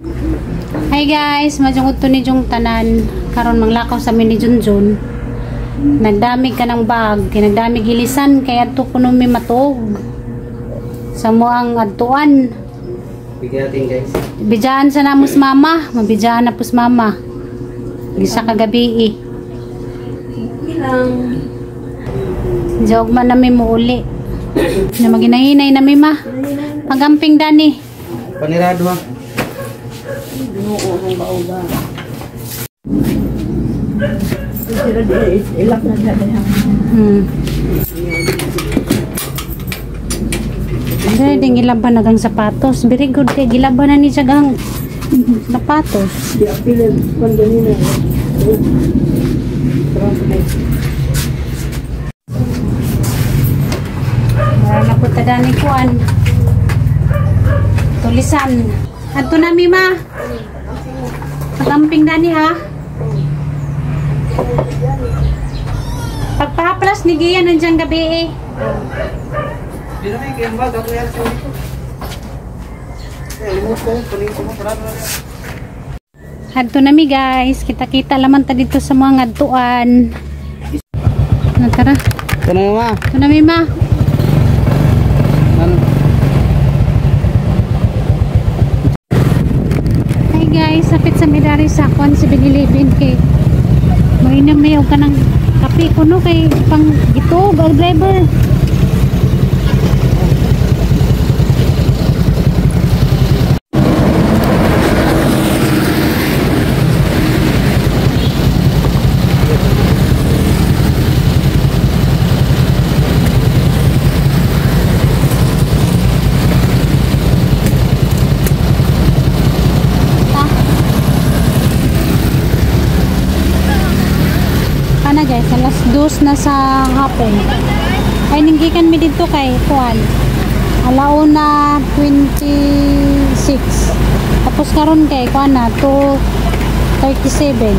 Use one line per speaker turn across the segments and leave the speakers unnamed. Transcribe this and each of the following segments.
Hi guys, majungod to ni Jung tanan. Karon manglakaw sa amin ni Junjun. Nagdamig ka ng bag, nagdamig gilisan kaya to kuno mi matog. Sa moang adtuan.
Bigyan natin guys.
Bijaan sa namos mama, mabijaan na pus mama. Gisa kagabi eh.
Ilang.
Jog man nami mo uli. Na maginahinay nami ma. Pagamping dani.
Panirado ha.
Oo, ang bauga. Ilak na dyan.
Hindi, ding ilaban nagang sapatos. Very good kay gilaban na ni siya sapatos.
Di apilin kung ganyan na.
Para na po tadani kuan. Tulisan. Adto na mi ma. Pagamping dani ha. Pagpahaplas ni Gia nandiyan gabi eh.
Dito na yung bag. Ako yan sa dito. Limot ko. Paling mo. Parado na yan.
Adto na mi guys. Kita-kita laman ta dito sa mga ngadtuan. Tara.
Ito na yung ma.
Adto na mi ma.
Ano?
Hi guys, sapit sa midari sa kon 7-Eleven kay mainam mayaw ka ng kape ko no kay pang ito, bag driver. Guys, alas 2 na sa hapon. Ay ninggikan mi dito kay kuan. Alauna 26. Tapos karon kay kuan na 2:37.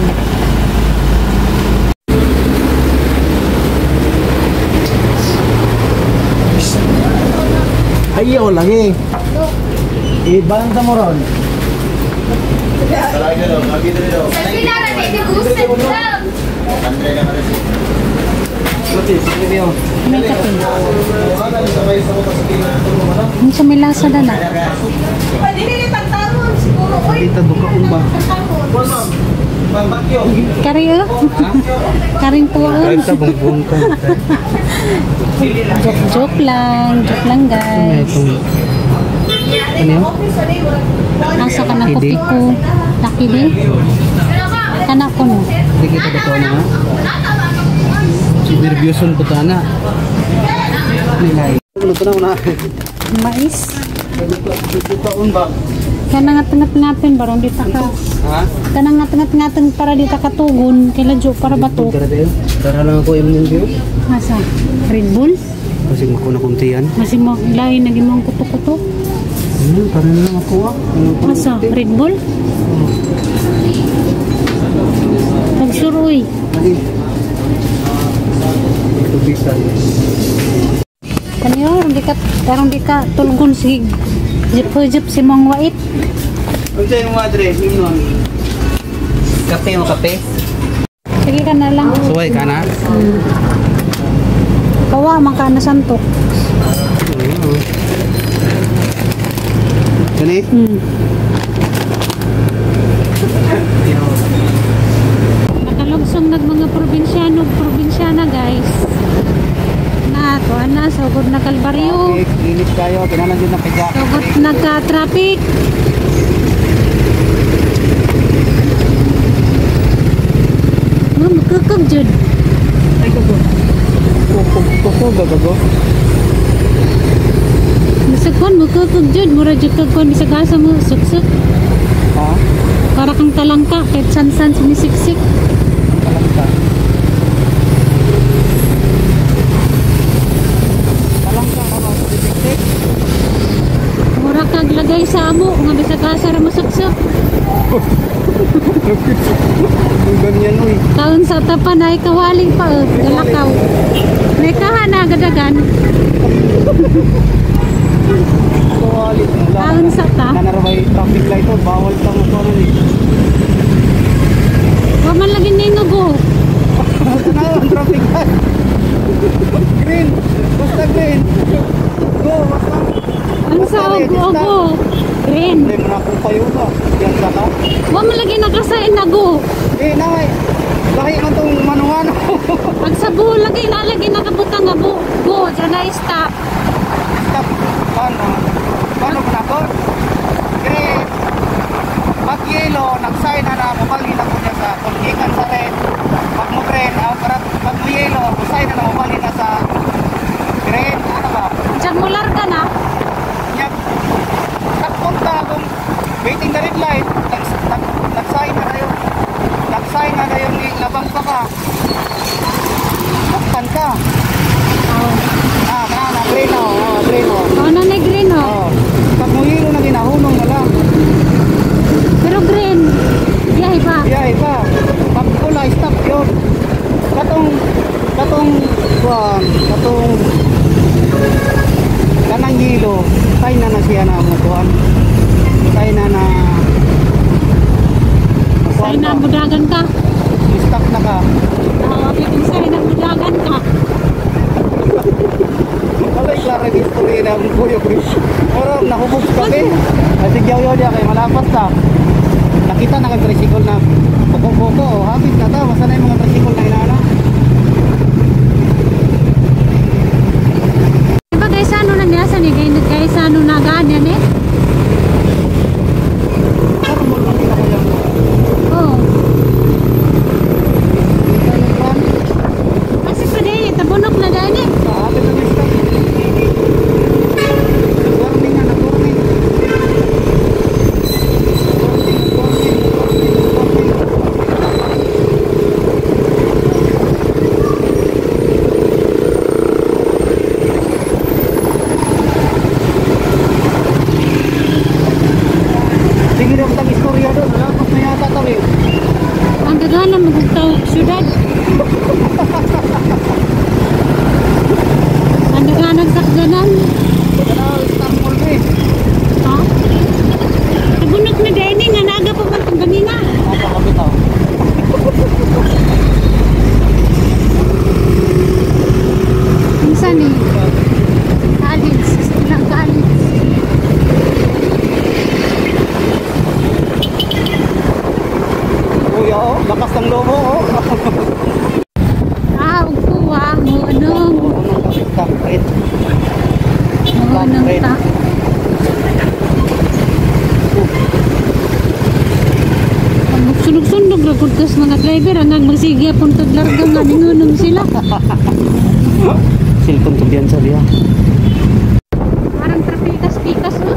Ayaw lagi. Ibang sa moron. Talaga daw, makita daw.
Sabi na na, hindi gusto lang.
May kape. Ang sumilasa na na.
Pwede nila pagtangon, siguro. Uy,
Kita buka umba.
Kari oh. Karing po oh.
Kahit sa bungbong ka.
Joke lang guys.
Ano yun?
Asa ka na kopi ko. Laki din. Kana ko no.
Hindi kita ba ito na ha? Nervyoson po ito na. Nilay. Ano ito na una?
Mais.
Buka umba.
Kana ngat-ngat-ngatin barong di ta ka.
Ha?
Kana ngat-ngat-ngatin para di ta katugon. Kila jo para bato.
Tara lang ako yung view.
Asa? Red Bull?
Kasi makuna kuntiyan.
Masih mo lain lagi mo kuto-kuto.
Para na lang ako ah.
Asa? Red Bull? Pagsuroy.
Tubisan.
Kanyo, tarong di ka tulgon si Jip si mong wait.
Ano sa'yo yung madre? Himnon. Kape mo kape?
Sige ka na lang.
Suway ka na?
Kawa, man ka na santok.
Ganit?
Nakalugsong mga probinsyana guys. Na, tuwan na, sugod na Kalbaryo.
Init kayo, kinalang din ng pijak.
Sugod nagka-traffic. Magkakag dyan.
Ay, gago. Kuko, gago.
Masagkon, magkakag dyan. Mura dyan kagkon, bisagasa mo, suksuk.
Ha?
Para kang talangka, kahit san-san sumisiksik.
Talangka. Talangka ka ba? Sumisiktik?
Mura kag lagay sa amo, nga bisagasa ra mo suksuk.
Ang ganyan uy.
Taon sa tapan ay kawaling pa, galakaw. May kahana, gadagan.
Kuha balik.
Taon sa ta.
Nanarabay traffic light to. Bawal sa mga ano ni.
Wa man lagi ningo go.
Tanaw ang traffic light. Green. Basta green. Go, basta.
Ang sa go. Green.
Hindi mo na kung payo ka. Yan sa ka.
Wa man lagi nakasain na go.
Naway. Lahi man tong manuhan.
Pag sa go lagi nalagi nakabutang nga go. Go, dyan na stop.
Stop. Paano? Paano mo na ko? Green. Pag yellow, nag-sign na mabali na po niya sa kunjikan sa red. Pag mo green, pag mo yellow, sign na mabali na sa green. Ano ba?
Diyan mo larga na.
Nya, nagpunta kung waiting the red light, nag-sign na kayo. Nag-sign na kayo ni labang pa ka. Takpan ka. Green o. Green o.
Oo na na green oh.
Pag mo yellow na ginahunong na lang.
Pero green. Biyahe pa.
Biyahe pa. Pag pula, stop yun. Katong kanang hilo, sign na siya na mukuhan. Sign na
Say na budagan ka.
stop na ka.
Bikin say na budagan ka.
Walay klaro yung history na ang kuyo Chris. Pero nahubog kami. Kasi yaw dia kay malapas ta. Nakita na kag-tricycle na kuko-kuko. Habit na ta. Basta na yung mga tricycle na inana.
Diba guys, ano na niya sa ni guys, ano na ganyan eh?
Pero mo lang kita ko yan.
Oo. Kasi pa din, tabunok na dahil eh.
Habit na may stop. Nag-warning na, nag-warning. Sige daw kitang istorya doon. Lapas na yata ito eh.
Ang gagana magugtaw syudad. Ang gagana sakdanan.
Wala, Istanbul eh.
Ha? Tabunok na dahil eh, nga naga pa man itong ganina.
Napakabit ako.
Minsan eh, college, ilang college.
Kuya oh, lakas ng lobo oh.
Kuha, mo anong,
Unang kapitang red.
mo anong ta. Ang sunog-sunog ragod kas mga driver, hanggang magsigya puntod larga nga ningunong sila.
Silpon to diyan sa dia.
Parang trapikas-pikas no?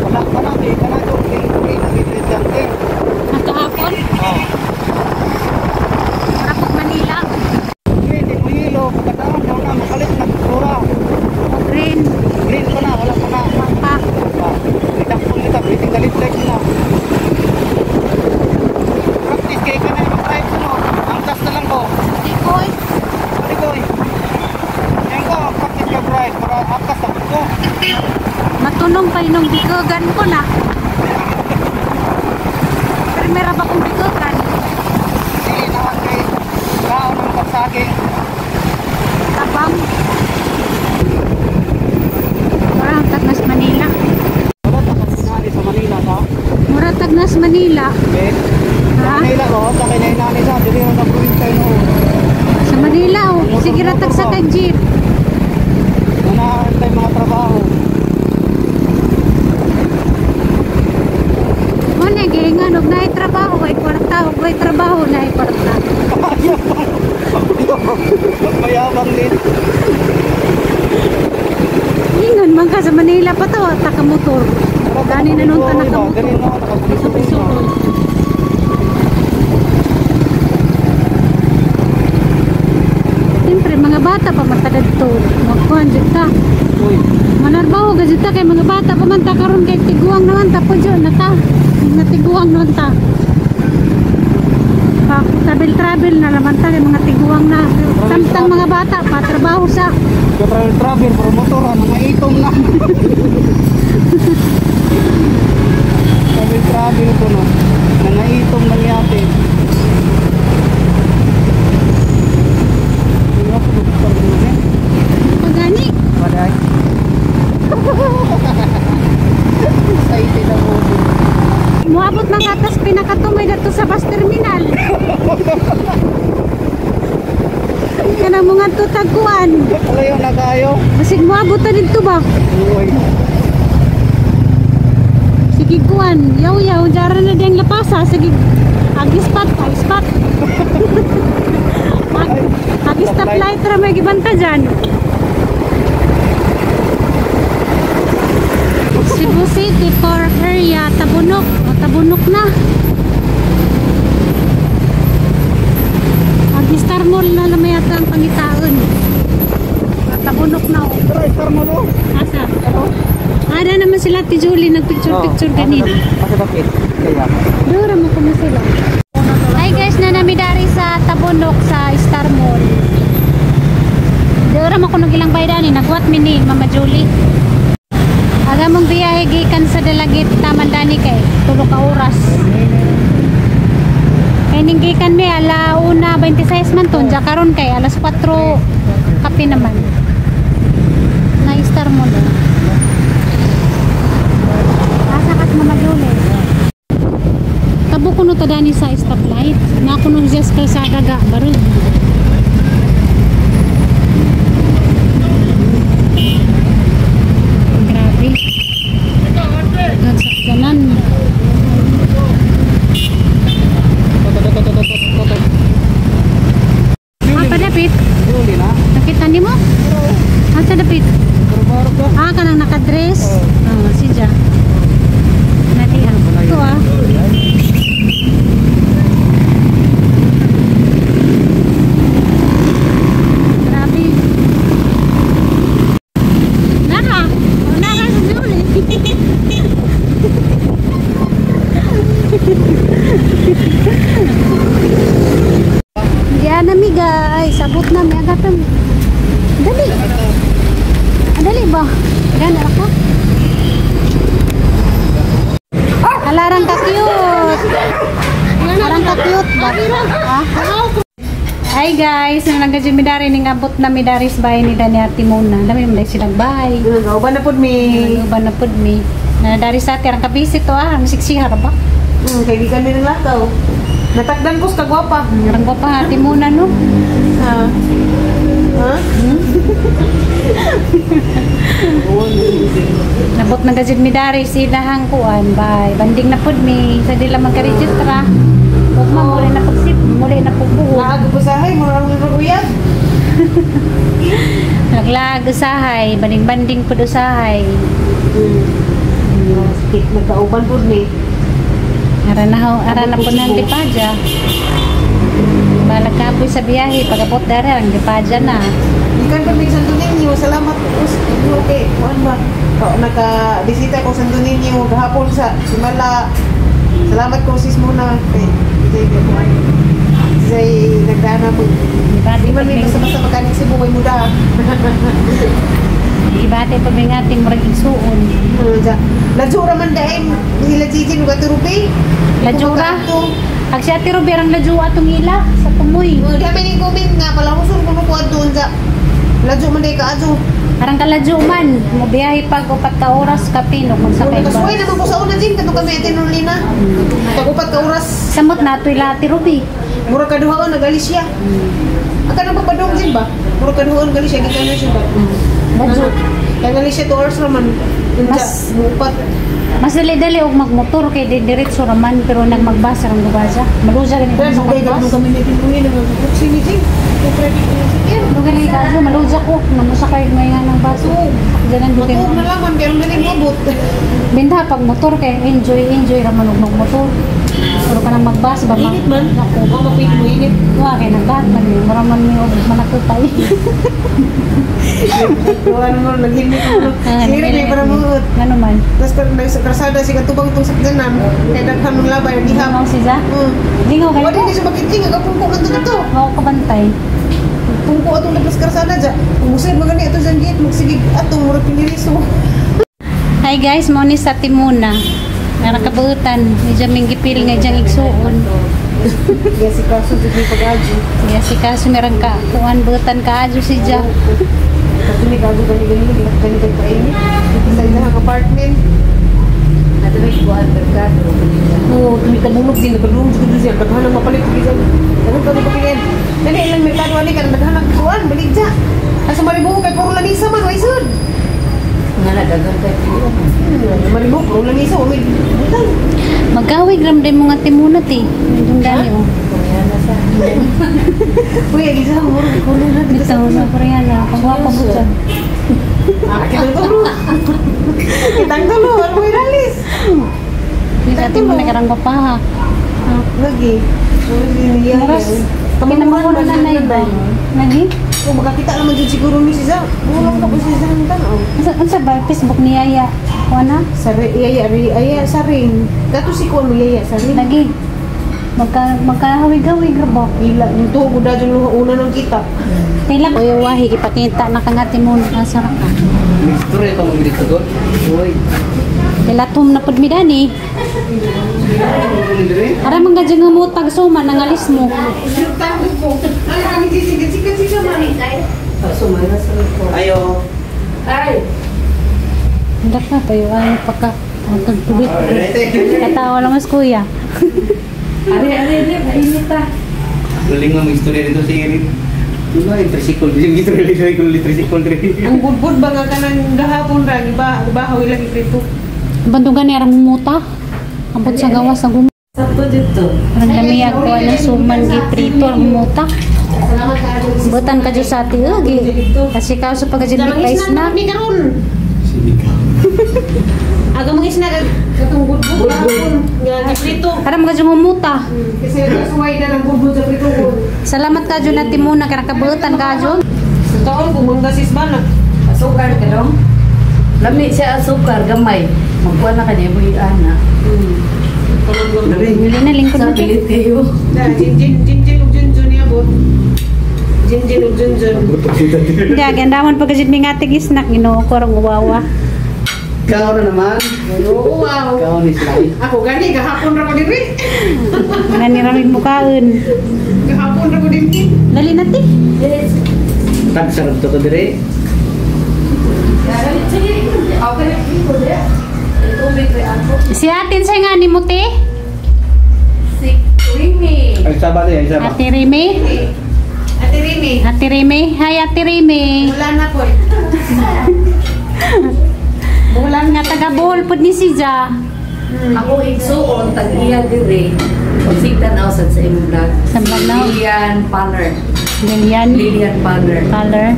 Wala pa na eh, kana to nagitreat yan eh.
Nakahapon,
Oh.
Rapag Manila,
Green, mo yelo, pagkataon daw na makalit na tura.
Green,
Green pa na, wala pa na.
Pampa,
Itakpon nita, waiting the light na. Practice kay ka na yung drive mo. Ang gas na lang ko.
Tikoy,
Aligoy. Yan ko, practice ka drive para akas na ko.
matunong pa inong bigugan ko na. Primera ba kong bigugan?
Hindi naman kay kaon ng pagsaging.
Tabang. Parang Tagnas Manila.
Wala pa kasi nani sa Manila sa.
Mura Tagnas Manila.
Okay. Sa
Ha?
Manila ko, sa kinainani sa, dili mo sa province kayo no.
Sa Manila oh. Sige ratag sa kag jeep.
Nanaantay mga trabaho.
Muna giingan og naay trabaho ay kwarta, og may trabaho naay kwarta.
Mayabang din.
Ingon man ka sa Manila pa to, taka motor. Gani na nung tanak ka
Gani
motor.
na nakapuliso
Suko-suko. Siyempre, mga bata pa man taga dito. Magkuhan dito ta.
Uy,
Manarbaho ka dito kay mga bata pa man ta karon kay tiguang naman ta po dyan na ta. Natiguang naman ta. Travel na naman ta kay mga tiguang na. Samtang mga bata pa trabaho sa
Travel, promotor, nangaitong na. Travel ko no. Nangaitong ng yate.
pagani.
Waday. Excited na mo.
Muabot ng atas pinakatumay dito sa bus terminal. Kanang mga tutaguan.
Alayo na kayo.
Basig muabot na dito ba?
Uy.
Sige kuan, yaw-yaw, dara na diyang lapasa. Sige, agi-spot, agi-spot. Agi-stoplight ra may gibanta dyan. Cebu City Core Area, Tabunok. O, Tabunok na. Agi-Star Mall na naman yata ang pangitaon. Tabunok na o.
Star mo no?
Asa? Ada naman sila ti Julie nagpicture-picture ganina.
Bakit? Kaya.
Dura mo kung sila. Hi guys, na namidari sa Tabunok sa Star Mall. Dura mo kung ilang baydani, nagwat mini Mama Julie. Aga mong biyahe gikan sa Dalagit Tamandani kay tulo ka oras. Kay ning gikan mi ala 1:26 man ton, ja karon kay alas 4 kape naman. Na Star Mall. Mama Julie. Tabo ko no tadani sa stoplight. Nga ko no just kalsada ga barud. Grabe. Gagsakyanan. Apa dapit? Nakita ni mo? Asa dapit? Ah, kanang nakadress. Ah, siya. Ito ah. Grabe. Naka. O naka sa Julie. Diyan na mi guys. Sabot na mi agatan. Dali. Dali ba? Gana ako. Alarang ka cute. Alarang ka cute ba? Ha? Hi guys, nang nagajimidari ning abot na midaris bahay ni Dani at Timona. Dami mo silang bahay.
Uban na pud mi.
Uban na pud mi. Na dari sa atin ang kabisit to ah, ang siksihar ba?
Kay di kami nang lakaw. Natakdan ko sa kagwapa.
Ang gwapa ha Timona no.
Ha? Ha?
Nabot na gajid midari sila hang kuan bay. Banding na pud mi sa dila magka-registra. Ug muli na pagsip, muli na pugbuhod.
Maago po sahay mo lang ruguyat.
Naglag usahay, banding-banding pud usahay.
Sakit nagkauban pud mi.
Ara na po ng dipadya. Malakaboy sa biyahe, pagabot dari ang dipadya na.
Ikan pa may Santo Niño, salamat po. Okay, kuan ba? Naka-bisita ko Santo Niño gahapon sa Simala. Salamat ko sis muna kay kuan. Say nagdana mo. Di man may basta-basta makanik si buhay muda.
Ibate pa may ating murag igsuon.
Lajura man dahin sila Gigi nuga turupi.
Lajura? Ag si Ate Ruby ang lajua atong ila sa tumoy.
Di kami ni comment nga pala huson kuno kuad doon sa laju man day ka ajo.
Arang kalaju man, mobiyahe pag 4 ka oras kapino kung sa kay
Kasuway naman ko sa una din kadto kami atinulina. Pag 4 ka oras
samot na to ila Ate Ruby.
mura kaduhaon na Galicia. Aka na papadong din ba? Mura kaduhaon Galicia gikan na siya ba?
Laju.
Kaya Galicia 2 hours naman.
Mas-
upat.
Mas dali-dali og magmotor kay diretso raman pero nagmagbasa ang lugaja. Maluja gani
Kaya
sa
sugay
magbas.
ka kami nagtinuhin na sini din. Kung credit ko sa kaya.
Lugali ka so maluja ko namusakay may ng baso. Diyan dutin.
Matuog na lang man pero galing mabot.
Binta pag motor kay enjoy raman og magmotor. Pero ka nang magbas ba
Init man.
Ako.
Ako mapit mo init.
Wa kay nagbat man ni maraman mi og manakutay.
Kung ano mo naghimik mo. Sire may para mo.
Ngano man?
Tapos sa karsada si katubang itong sakdanan. Kaya daghan ng labay ang iham.
Mo si Za. Lingaw
Wala
kay
hindi siya makiting. Agapong ko man ito.
Ako kabantay.
ko atong naglas karsada dyan. Kung gusto yung magani ito dyan gate, magsigig atong murag piniriso.
Hi guys, mo ni sa Timuna. Narakabutan, ni Jaming gipil nga diyang igsuon.
Kaya si Kaso dito may pag-adyo.
Kaya si kaso meron ka, kuhan butan ka adyo si Ja.
Kasi may gago gani-gani, gani-gani pa ini. Sa ilang apartment. Oo, tumikabulog din, nagkadulong dito siya. Naghanang mapalit ko dyan. Ganun ka magpapilin. Dali, ilang merkado ali ka, naghanang kuhan, balik dyan. Asa maribuho kay puro lanisa man, waisod.
Nga nadagang kay Pio.
Maribuho, puro lanisa, umid. Butan.
Magkawig ramday mo nga Timuna ti. Yung dali oh.
Kaya na sa
Uy, Elisa, muro, kulo na.
Dito sa Koreana, pagwapa mo dyan.
Kitang tulo. Kitang tulo, ano mo iralis?
Hindi sa Timuna karang papaha.
Lagi.
Maras, kinamuha na nanay ba? Lagi?
Kung makakita naman dyan siguro ni Siza, ulang ka po si Siza ng tanaw.
Ano sa ba? Facebook ni Yaya. Kuha
Sa Yaya, sa ring. Kato si Kuan mo Yaya, sa ring.
lagi. Magkahawig-hawig rabo.
Ila, ito, buda dyan luha una ng kita.
Kailan ko yung wahi, ipakita na kangati mo na sa raka.
Mixture ito mong dito doon. Uy.
Kailatom na pud mi dani. Ara mga dyan nga mo tagsuman, nangalis mo.
Tanggap ko. Ay, kami sisigit-sigit man.
sumara sa ko.
Ayo.
Ay!
Hendak na pa yung ano pagka magkagtubit. Katawa lang mas kuya.
Ari, mainit ta.
Galing nga mag-istorya dito si Erin. Diba, yung tricycle. Yung tricycle rin.
Ang budbud ba nga ka ng gahapon ra, ibahaw ilang iprito.
Bandungan ni arang mumuta. Ambot sa gawas sa gum.
Sakto dito.
Parang damiyag ko ano suman giprito ang mumuta. Butan ka dyan sa ati lagi. Kasi ka sa pagkajin may pa snack.
Aga mga snack katong budbud gahapon nga iprito.
Parang mga dyan mumuta.
Kasi nasuway na ng budbud sa prito ko.
Salamat ka dyan natin muna. Kaya kabutan ka dyan.
Sa taon kung manggasis ba na.
Asukar ka dong. Lami siya asukar, gamay. Magkuha na kanya mo yung anak.
Hindi na lingkod
Sa
na dyan.
pilit kayo.
Jinjin ug junjun niya bot. Jinjin ug junjun.
Hindi, gandaman pagkajin may ngatig snack. Ginoo ko rang uwawa.
Ikaw na naman.
Oo, wow.
Ikaw ni Sly.
Ako gani gahapon ra ko diri.
Naniramig mo kaon.
Gahapon ra ko diri.
Lali na ti.
Yes.
Tagsarap to ko dire.
Sige, okay. Ito may kay ako.
Si atin sa nga ni mo ti.
Si Rimi.
Ay, sabat eh. Ay, sabat.
Ate Rime.
Ate Rini,
Ate Rime. Hi Ate Rime.
wala na po.
Bulan nga taga Bohol pud ni si Ja.
Ako igsuon, tag-iya dire. Pagsigtan ako sa imong vlog.
Sa Banaw.
Lilian Panner.
Lilian.
Lilian Panner.
Color.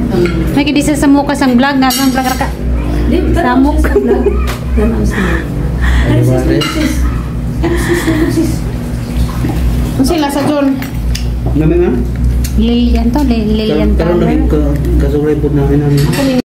May kidisa sa mukha sang vlog nga ang vlog raka. Samok.
Tanaw sa
Ay, sabat eh.
Sila sa John.
Namin nga.
Lilian to, Lilian
Karoon na
color.
rin ka. Kasuray po namin namin.